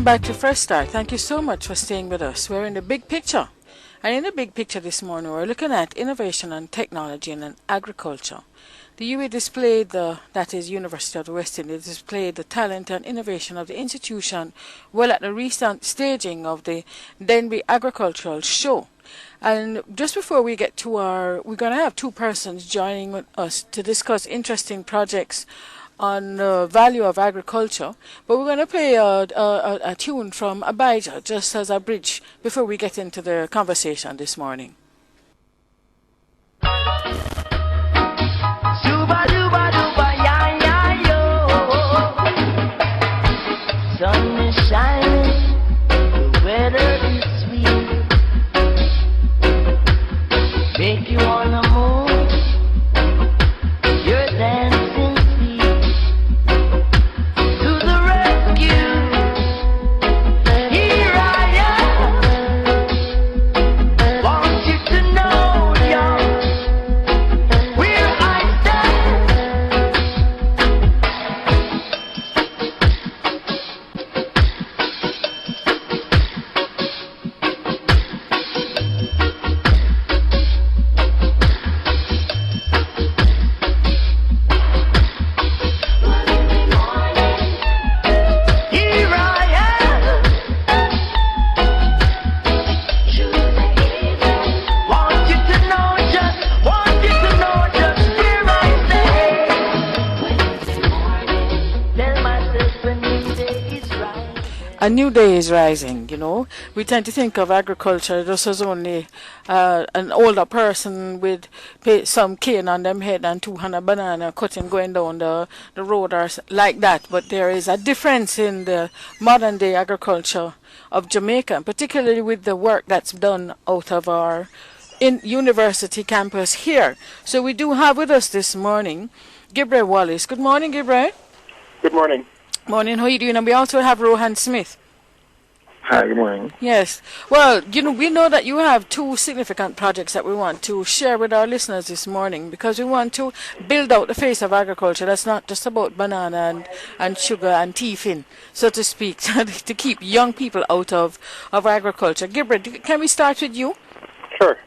Welcome back to Fresh Start. Thank you so much for staying with us. We're in the big picture. And in the big picture this morning, we're looking at innovation and technology in agriculture. The UWI displayed that is University of the West Indies, displayed the talent and innovation of the institution well at the recent staging of the Denby Agricultural Show. And just before we get to we're going to have two persons joining with us to discuss interesting projects on the value of agriculture, but we're going to play a tune from Abijah just as a bridge before we get into the conversation this morning. Duba, duba, duba, ya, ya, yo. Sun is shining, the weather is sweet. Make you wanna move, you're dancing feet. To the rescue, here I am. Want you to know, y'all. A new day is rising, you know. We tend to think of agriculture just as only an older person with some cane on them head and 200 banana cutting going down the road or like that. But there is a difference in the modern day agriculture of Jamaica, particularly with the work that's done out of our university campus here. So we do have with us this morning Gibre Wallace. Good morning, Gibre. Good morning. Morning, how are you doing? And we also have Rohan Smith. Hi, good morning. Yes. Well, you know, we know that you have two significant projects that we want to share with our listeners this morning because we want to build out the face of agriculture. That's not just about banana and sugar and teething, so to speak, to keep young people out of agriculture. Gibre, can we start with you? Sure.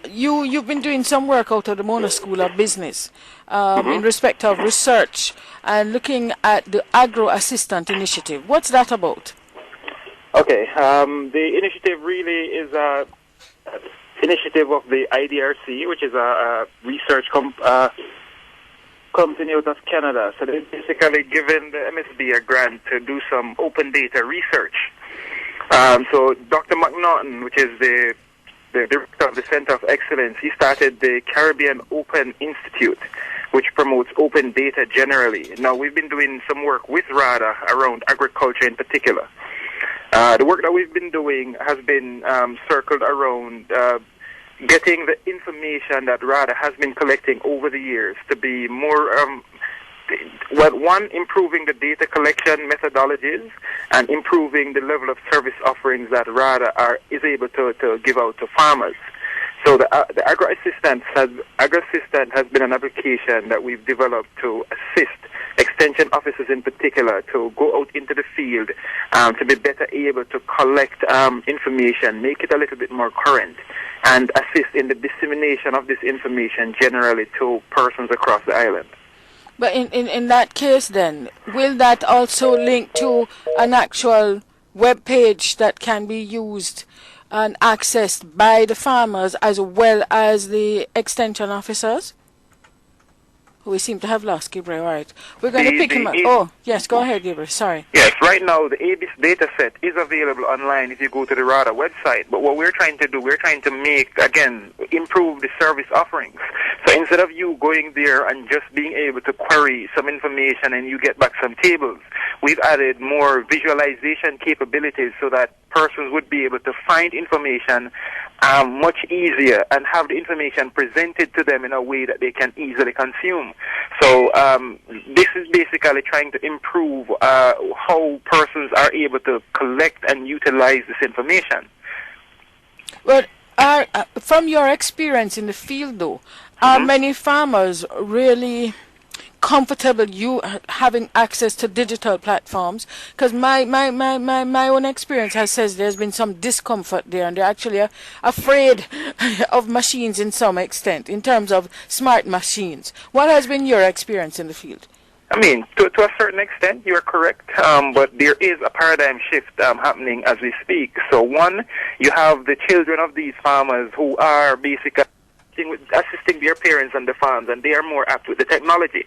You've been doing some work out of the Mona School of Business in respect of research and looking at the Agro Assistant Initiative. What's that about? Okay. The initiative really is a initiative of the IDRC, which is a research company out of Canada. So they're basically given the MSB a grant to do some open data research. So Dr. McNaughton, which is the director of the Center of Excellence, he started the Caribbean Open Institute, which promotes open data generally. Now, we've been doing some work with RADA around agriculture in particular. The work that we've been doing has been circled around getting the information that RADA has been collecting over the years to be more, improving the data collection methodologies and improving the level of service offerings that RADA is able to give out to farmers. So the Agro Assistant has been an application that we've developed to assist extension officers in particular to go out into the field to be better able to collect information, make it a little bit more current, and assist in the dissemination of this information generally to persons across the island. But in that case then, will that also link to an actual web page that can be used and accessed by the farmers as well as the extension officers? We seem to have lost Gibre. All right. We're going to pick him up. Oh, yes, go ahead, Gibre. Sorry. Yes, right now the ABIS data set is available online if you go to the RADA website. But what we're trying to do, we're trying to improve the service offerings. So instead of you going there and just being able to query some information and you get back some tables, we've added more visualization capabilities so that persons would be able to find information much easier and have the information presented to them in a way that they can easily consume. So this is basically trying to improve how persons are able to collect and utilize this information. Well, from your experience in the field, though, are many farmers really comfortable you having access to digital platforms? Because my own experience has says there's been some discomfort there, and they're actually afraid of machines in some extent in terms of smart machines. What has been your experience in the field? I mean, to a certain extent, you are correct, but there is a paradigm shift happening as we speak. So one, you have the children of these farmers who are basically assisting their parents on the farms, and they are more apt with the technology.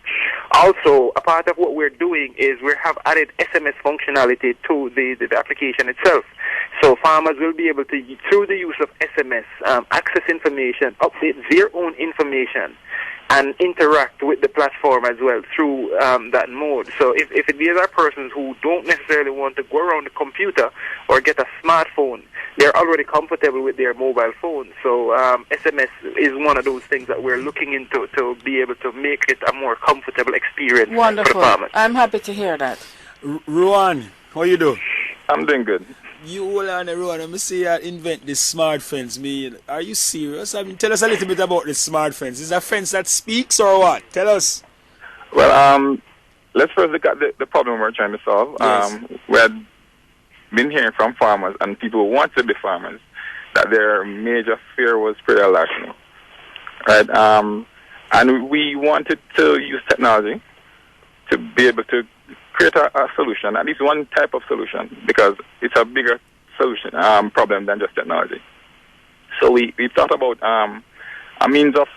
Also, a part of what we're doing is we have added SMS functionality to the application itself. So farmers will be able to, through the use of SMS, access information, update their own information, and interact with the platform as well through that mode. So if these are persons who don't necessarily want to go around the computer or get a smartphone, they're already comfortable with their mobile phone. So SMS is one of those things that we're looking into to be able to make it a more comfortable experience for the farmers. I'm happy to hear that. Rohan, how you do? I'm doing good. You hold on, Rohan. Let me see you invent this smart fence. Are you serious? I mean, tell us a little bit about this smart fence. Is it a fence that speaks or what? Tell us. Well, let's first look at the problem we're trying to solve. Yes. We had been hearing from farmers and people who want to be farmers that their major fear was predatory larceny. Right? And we wanted to use technology to be able to create a solution, at least one type of solution, because it's a bigger solution problem than just technology. So we thought about a means of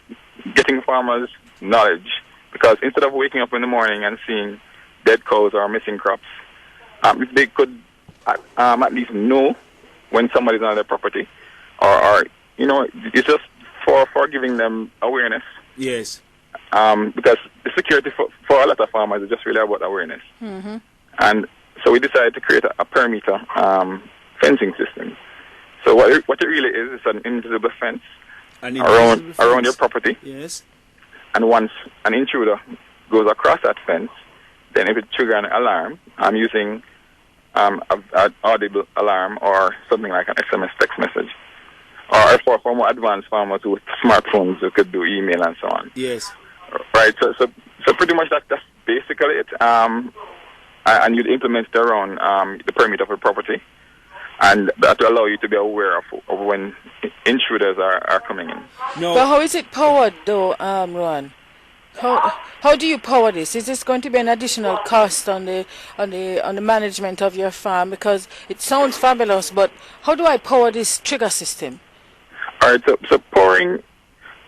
getting farmers knowledge, because instead of waking up in the morning and seeing dead cows or missing crops, if they could at least know when somebody's on their property, or it's just for giving them awareness. Yes. Because the security for a lot of farmers is just really about awareness. Mm-hmm. And so we decided to create a perimeter fencing system. So what it really is an invisible fence around your property. Yes. And once an intruder goes across that fence, then if it triggers an alarm, I'm using an audible alarm or something like an SMS text message. Or for more advanced farmers with smartphones who could do email and so on. Yes. Right. So pretty much that's basically it. And you'd implement it around the perimeter of the property, and that will allow you to be aware of when intruders are coming in. No. But how is it powered, though, Rohan? How do you power this? Is this going to be an additional cost on the management of your farm? Because it sounds fabulous, but how do I power this trigger system? All right. So powering,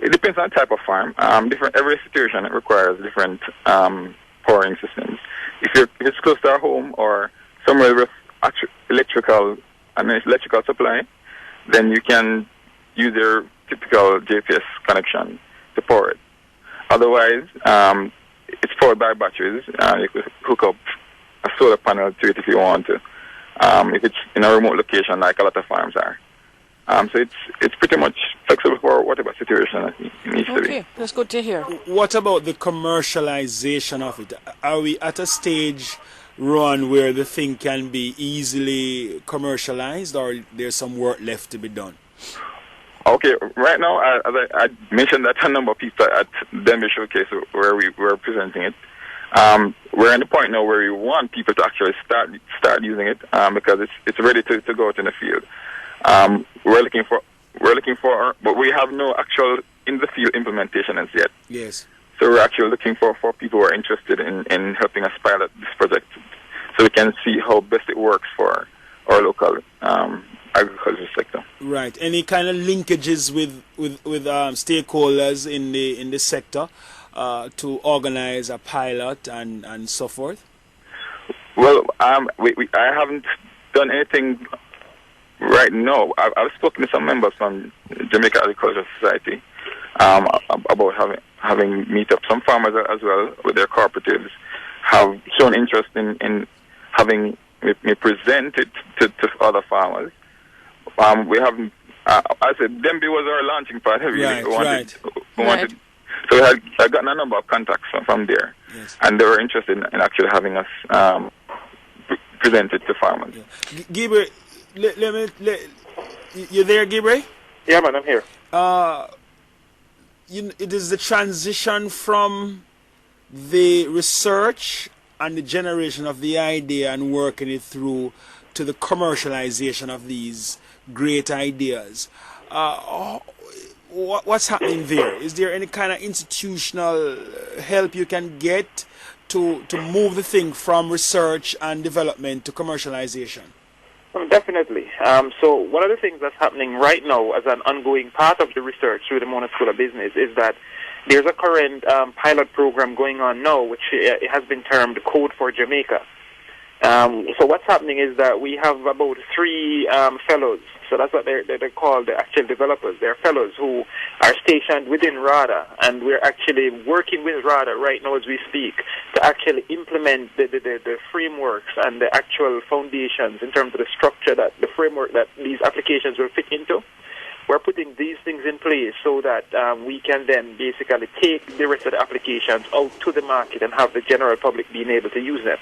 it depends on the type of farm. Every situation it requires different powering systems. If it's close to our home or somewhere with electrical supply, then you can use your typical GPS connection to power it. Otherwise, it's powered by batteries. You could hook up a solar panel to it if you want to. If it's in a remote location, like a lot of farms are. So it's pretty much flexible for whatever situation it needs to be. Okay, that's good to hear. What about the commercialization of it? Are we at a stage, Ron, where the thing can be easily commercialized, or there's some work left to be done? Okay, right now, as I mentioned that a number of people at Denver Showcase where we were presenting it, we're at the point now where we want people to actually start using it because it's ready to go out in the field. We're looking for, but we have no actual in the field implementation as yet. Yes. So we're actually looking for people who are interested in helping us pilot this project, so we can see how best it works for our local agriculture sector. Right. Any kind of linkages with stakeholders in the sector to organize a pilot and so forth? Well, I haven't done anything right now. I've spoken to some members from Jamaica Agricultural Society about having meetups. Some farmers as well with their cooperatives have shown interest in having me present it to other farmers. We haven't. I said Demby was our launching pad. Right. So I got a number of contacts from there, yes. And they were interested in actually having us present it to farmers. Yeah. Gibre, you there, Gibre? Yeah, man, I'm here. It is the transition from the research and the generation of the idea and working it through to the commercialization of these great ideas. What's happening there? Is there any kind of institutional help you can get to move the thing from research and development to commercialization? Definitely. So one of the things that's happening right now as an ongoing part of the research through the Mona School of Business is that there's a current pilot program going on now, which it has been termed Code for Jamaica. So what's happening is that we have about 3 fellows. So that's what they're called, the actual developers. They're fellows who are stationed within RADA, and we're actually working with RADA right now as we speak to actually implement the frameworks and the actual foundations in terms of the structure, that the framework that these applications will fit into. We're putting these things in place so that we can then basically take the rest of the applications out to the market and have the general public being able to use them,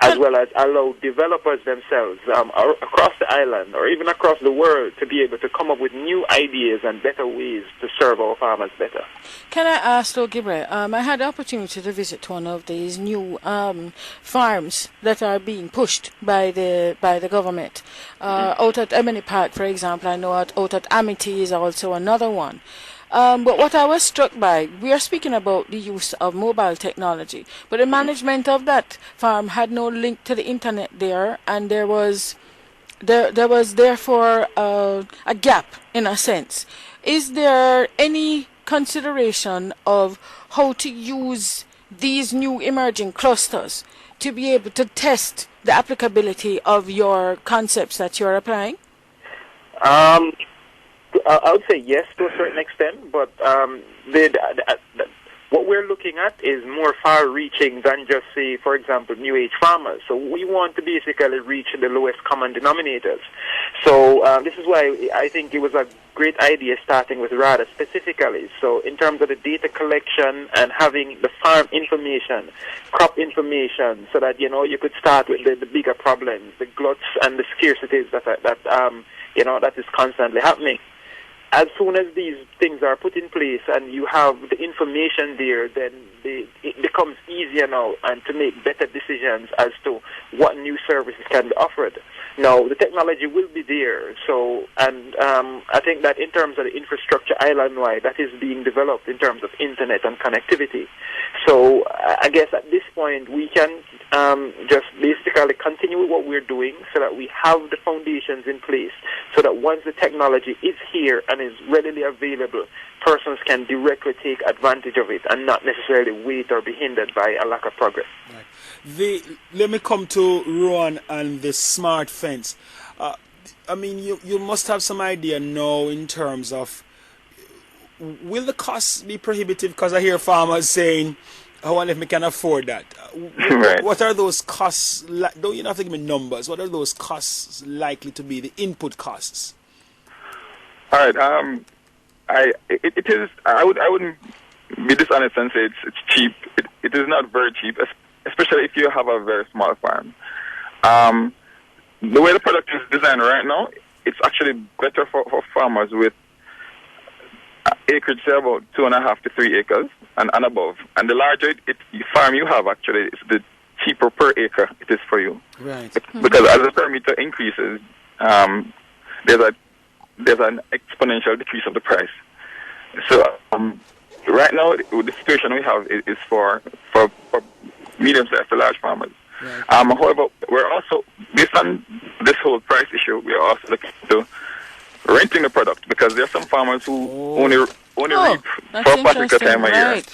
as well as allow developers themselves across the island or even across the world to be able to come up with new ideas and better ways to serve our farmers better. Can I ask, though, Gibre, I had the opportunity to visit one of these new farms that are being pushed by the government. Out at Emily Park, for example, I know out at Amity is also another one. But what I was struck by, we are speaking about the use of mobile technology, but the management of that farm had no link to the internet there, and there was therefore a gap in a sense. Is there any consideration of how to use these new emerging clusters to be able to test the applicability of your concepts that you're applying? I would say yes to a certain extent, but what we're looking at is more far-reaching than just, say, for example, New Age farmers. So we want to basically reach the lowest common denominators. So this is why I think it was a great idea starting with RADA specifically. So in terms of the data collection and having the farm information, crop information, so that, you could start with the bigger problems, the gluts and the scarcities that is constantly happening. As soon as these things are put in place and you have the information there, then it becomes easier now and to make better decisions as to what new services can be offered. Now, the technology will be there, and I think that in terms of the infrastructure island-wide, that is being developed in terms of internet and connectivity. So I guess at this point we can just basically continue with what we're doing so that we have the foundations in place so that once the technology is here and is readily available, persons can directly take advantage of it and not necessarily wait or be hindered by a lack of progress. Right. Let me come to Rohan and the smart fence. You must have some idea now in terms of, will the costs be prohibitive? Because I hear farmers saying, I wonder if we can afford that. Right. What are those costs? Don't you have to give me numbers? What are those costs likely to be, the input costs? All right. It is. I wouldn't be dishonest and say it's cheap. It is not very cheap, especially if you have a very small farm. The way the product is designed right now, it's actually better for farmers with acreage, say about 2.5 to 3 acres and above. And the larger farm you have, actually, it's the cheaper per acre it is for you. Right. Because as the per meter increases, there's an exponential decrease of the price. So right now, the situation we have is for medium-sized to large farmers. Right. However, we're also, based on this whole price issue, we are also looking to renting the product, because there are some farmers who only reap for a particular time of year.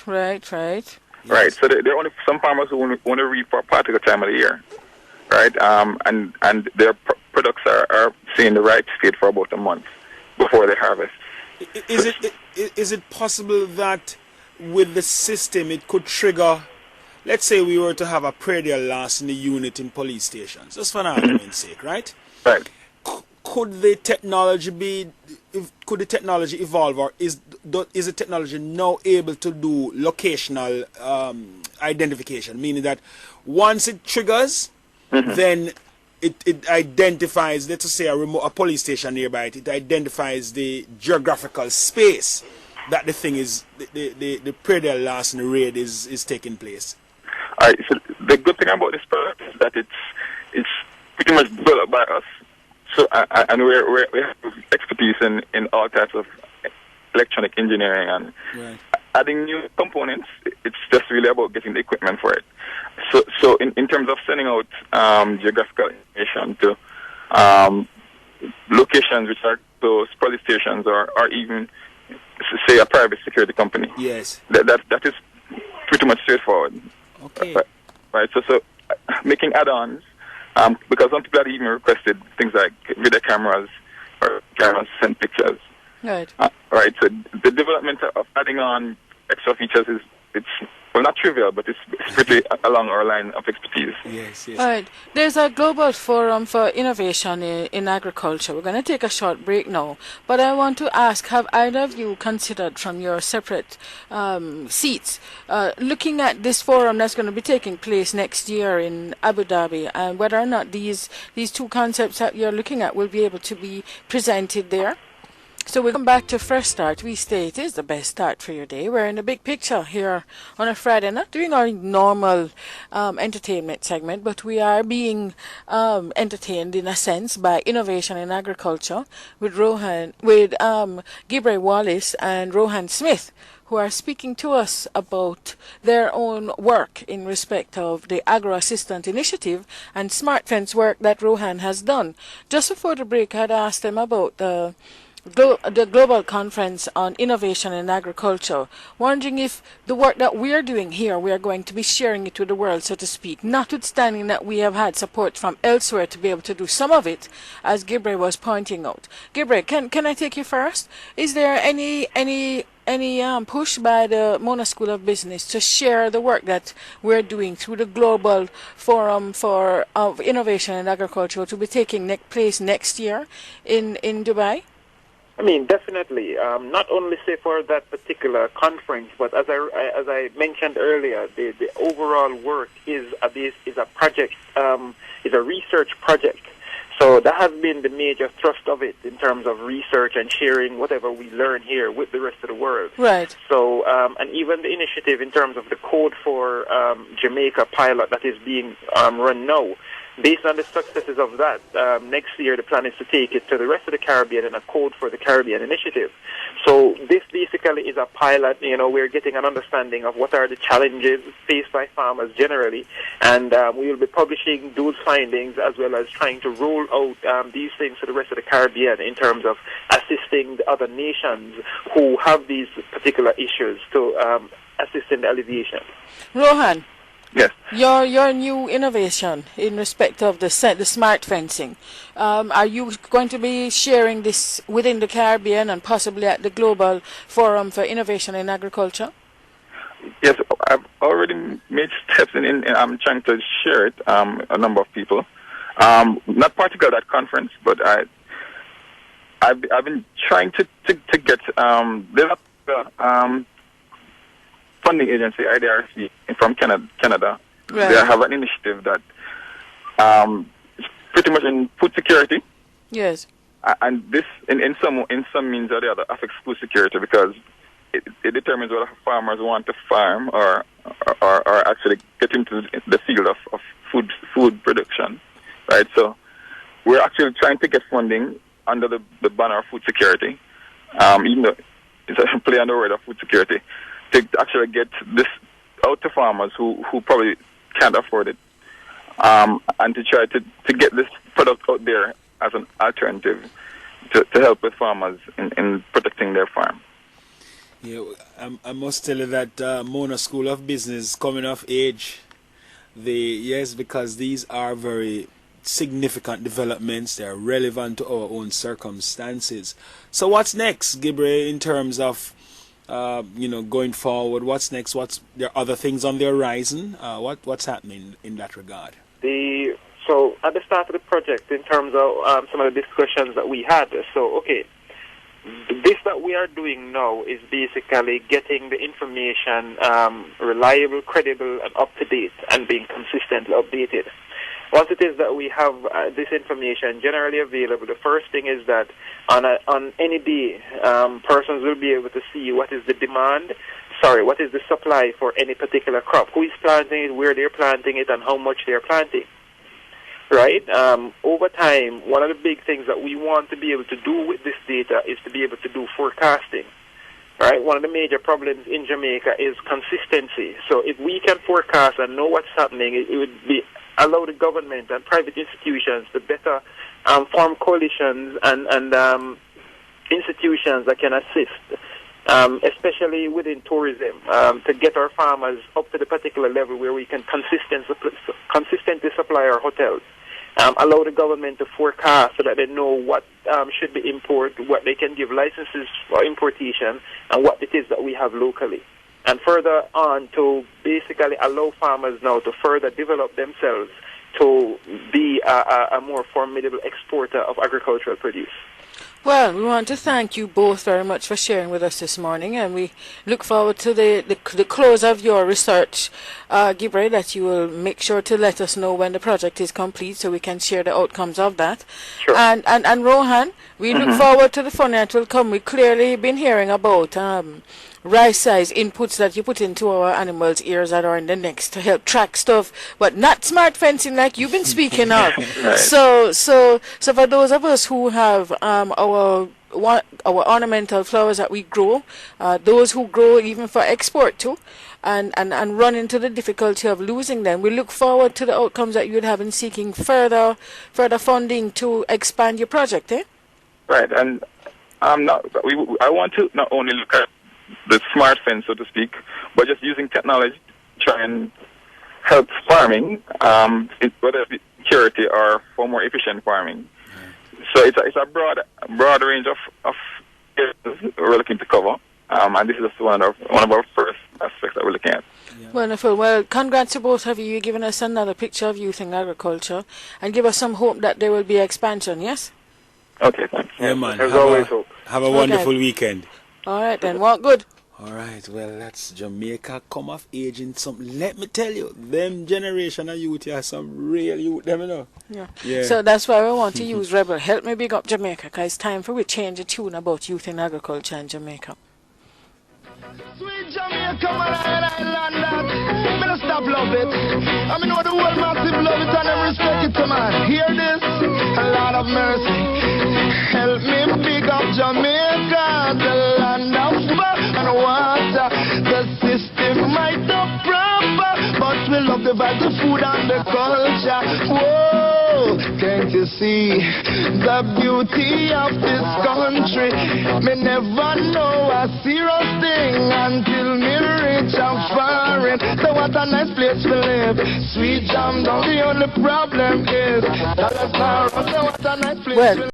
Right. So there are only some farmers who only reap for a particular time of the year. Right. And their products are seeing the right state for about a month before they harvest. Is it possible that with the system it could trigger, let's say we were to have a predial loss in the unit in police stations, just for an argument's sake, right? Right. Could the technology evolve, or is the technology now able to do locational identification, meaning that once it triggers, then it identifies, let's say a police station nearby, it identifies the geographical space that the thing is the prayer last and the raid is taking place. All right. So the good thing about this product is that it's pretty much developed by us. So and we have expertise in all types of electronic engineering and Right. adding new components. It's just really about getting the equipment for it. So in terms of sending out geographical information to locations which are those police stations or even say a private security company. Yes. That is pretty much straightforward. Okay. Right. So making add-ons, because some people have even requested things like video cameras or cameras to send pictures. Right. Right. So the development of adding on extra features it's not trivial, but it's pretty along our line of expertise. Yes. All right. There's a global forum for innovation in agriculture. We're going to take a short break now. But I want to ask, have either of you considered from your separate seats looking at this forum that's going to be taking place next year in Abu Dhabi and whether or not these two concepts that you're looking at will be able to be presented there? So we come back to Fresh Start. We stay. It is the best start for your day. We're in the big picture here on a Friday, not doing our normal entertainment segment, but we are being entertained in a sense by innovation in agriculture with Gibre Wallace and Rohan Smith, who are speaking to us about their own work in respect of the Agro Assistant Initiative and Smart Fence work that Rohan has done. Just before the break, I had asked them about the Global Conference on Innovation in Agriculture, wondering if the work that we're doing here, we are going to be sharing it with the world, so to speak, notwithstanding that we have had support from elsewhere to be able to do some of it, as Gibre was pointing out. Gibre, can I take you first? Is there any push by the Mona School of Business to share the work that we're doing through the Global Forum of Innovation in Agriculture to be taking place next year in Dubai? I mean, definitely. Not only say for that particular conference, but as I mentioned earlier, the overall work is a project, is a research project. So that has been the major thrust of it in terms of research and sharing whatever we learn here with the rest of the world. Right. So, and even the initiative in terms of the code for Jamaica pilot that is being run now. Based on the successes of that, next year the plan is to take it to the rest of the Caribbean and a code for the Caribbean initiative. So this basically is a pilot. We're getting an understanding of what are the challenges faced by farmers generally, and we will be publishing those findings as well as trying to roll out these things to the rest of the Caribbean in terms of assisting the other nations who have these particular issues to assist in the alleviation. Rohan. Yes. Your new innovation in respect of the smart fencing, are you going to be sharing this within the Caribbean and possibly at the Global Forum for Innovation in Agriculture? Yes, I've already made steps in I'm trying to share it a number of people. Not particularly at that conference, but I've been trying to get there's a funding agency, IDRC, from Canada. Right. They have an initiative that is pretty much in food security. Yes. And this, in some means or the other, affects food security because it determines whether farmers want to farm or actually get into the field of food production, right? So we're actually trying to get funding under the banner of food security, even though it's a play on the word of food security, to actually get this out to farmers who probably can't afford it, and to try to get this product out there as an alternative to help with farmers in protecting their farm. Yeah, I must tell you that Mona School of Business coming of age, because these are very significant developments. They are relevant to our own circumstances. So what's next, Gibre, in terms of going forward? What's next? There are other things on the horizon? What's happening in that regard? So at the start of the project, in terms of some of the discussions that we had, this that we are doing now is basically getting the information reliable, credible, and up to date, and being consistently updated. Once it is that we have this information generally available, the first thing is that on any day, persons will be able to see what is the what is the supply for any particular crop, who is planting it, where they're planting it, and how much they're planting. Right? Over time, one of the big things that we want to be able to do with this data is to be able to do forecasting. Right? One of the major problems in Jamaica is consistency. So if we can forecast and know what's happening, it would allow the government and private institutions to better form coalitions and institutions that can assist, especially within tourism, to get our farmers up to the particular level where we can consistently supply our hotels. Allow the government to forecast so that they know what should be imported, what they can give licenses for importation, and what it is that we have locally. And further on, to basically allow farmers now to further develop themselves to be a more formidable exporter of agricultural produce. Well, we want to thank you both very much for sharing with us this morning, and we look forward to the close of your research, Gibre, that you will make sure to let us know when the project is complete so we can share the outcomes of that. Sure. And Rohan, we look forward to the fun that will come. We've clearly been hearing about rice-size inputs that you put into our animals' ears that are in the necks to help track stuff, but not smart fencing like you've been speaking of. Right. So for those of us who have our ornamental flowers that we grow, those who grow even for export too, and run into the difficulty of losing them, we look forward to the outcomes that you would have in seeking further funding to expand your project, eh? Right, and I want to not only look at the smart fence, so to speak, but just using technology to try and help farming, whether it's security or for more efficient farming. So it's a broad range of areas we're looking to cover, and this is just one of our first aspects that we're looking at. Yeah. Wonderful. Well, congrats to both of you. You're giving us another picture of youth in agriculture, and give us some hope that there will be expansion. Yes. Okay, thanks. Yeah, man. There's always hope. Have a wonderful weekend. All right, then. Walk good. All right, well, that's Jamaica come of age in something. Let me tell you, them generation of youth here, some real youth, them, you know. Yeah. So that's why we want to use Rebel. Help me big up Jamaica, because it's time for we change the tune about youth in agriculture in Jamaica. Sweet Jamaica, man, I land that. Better stop love it. I mean, what the world massive love it and them respect it, man. Hear this? A lot of mercy. Help me big up Jamaica, the land of fire and water. The system might not proper, but we love the vibe, the food and the culture. Whoa, can't you see the beauty of this country? Me never know a serious thing until me reach a foreign. So what a nice place to live. Sweet Jam down, the only problem is that it's not. So what a nice place to live.